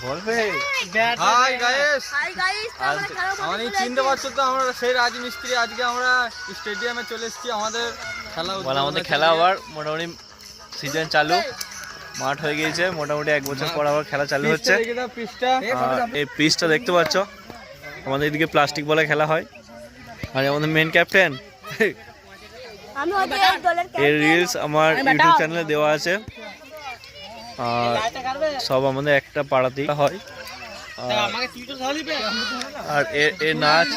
বলবে hi guys, আমি চিনতে পারছো তো, আমরা সেই রাজমিস্ত্রি। আজকে আমরা স্টেডিয়ামে চলে এসেছি। আমাদের খেলা আবার মোটামুটি সিজন চালু, মাঠ হয়ে গিয়েছে। মোটামুটি 1 বছর পর আবার খেলা চালু হচ্ছে। এই পিচটা দেখতে পাচ্ছ, আমাদের এদিকে প্লাস্টিক বলে খেলা হয়। আর আমাদের মেন ক্যাপ্টেন, এর রিলস আমার ইউটিউব চ্যানেলে দেওয়া আছে। আর সব আমাদের একটা পাড়াতেই হয়। আর এর নাচ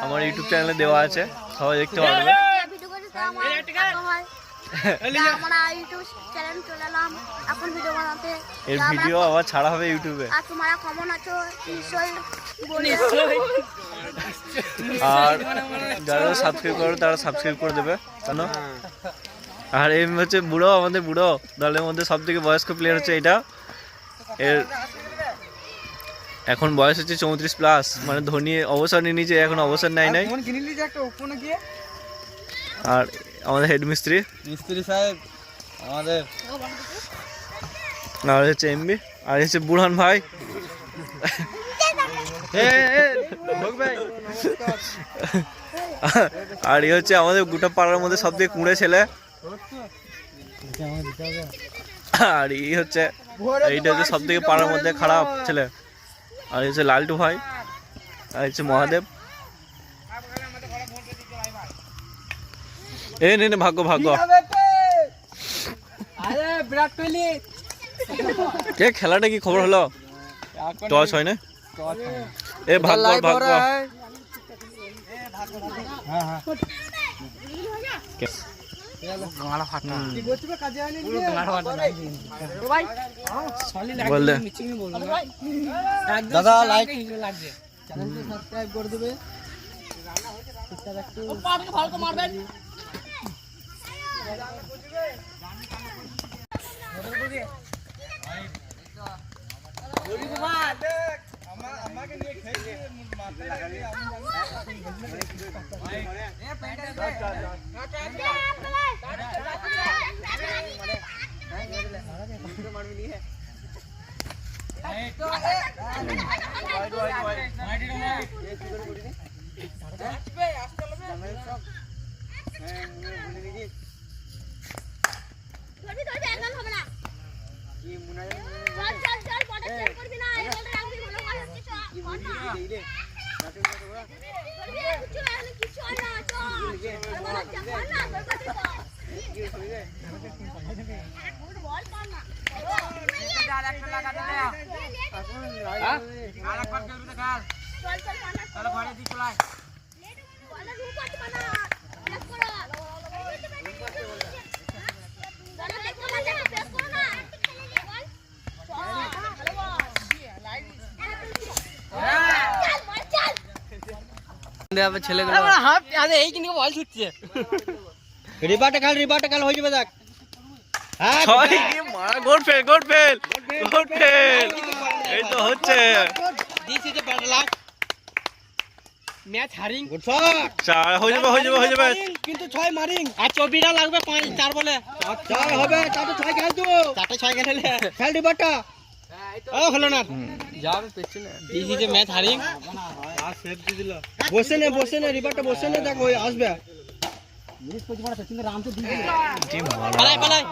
আমার ইউটিউব চ্যানেলে দেওয়া আছে, সবাই দেখতে পারবে। এর ভিডিও আবার ছাড়া হবে ইউটিউবে। আর যারা সাবস্ক্রাইব করো তারা সাবস্ক্রাইব করে দেবে কেন। আর এই হচ্ছে বুড়ো, আমাদের বুড়ো দলের মধ্যে সব থেকে বয়স্ক প্লেয়ার হচ্ছে এটা। এর এখন বয়স হচ্ছে 34+, মানে ধোনি অবসর নিয়ে নিয়েছে, এখন অবসর নেয় নাই। আর আমাদের হেড মিস্ত্রি সাহেব, আমাদের আর হচ্ছে এমবি, আর হচ্ছে বুড়ান ভাই। আর এই হচ্ছে আমাদের গোটা পাড়ার মধ্যে সব থেকে কুঁড়ে ছেলে। আর এই হচ্ছে এইটা হচ্ছে সব থেকে পাড়ার মধ্যে খারাপ ছেলে। আর হচ্ছে লালটু ভাই, আর হচ্ছে মহাদেব। এই নে ভাগ্য ভাগ্য বিরাট কোহলি। খেলাটা কি খবর হলো? টস হয় না? এ ভাগ্য ভাগ্য। দাদা লাইক চ্যানেলকে সাবস্ক্রাইব করে দেবে। রিবারটা কাল হয়ে যাবে। দেখ এই তো হচ্ছে ম্যাচ হারিং হয়ে যাবে কিন্তু 6 মারিং আর 24 রান লাগবে। 4 বলে 4 হবে। 4 খেল তো 4 খেলে খেল রিবারটা। ও হলো না, যাবে পেছনে দিছি যে ম্যাচ হারিং। আর সেভ দি দিল। বসে নে রিবারটা বসে নে, দেখ ওই আসবে। জিনিস কইতে পারে পেছনে রাম তো দিয়ে দিল। পালাই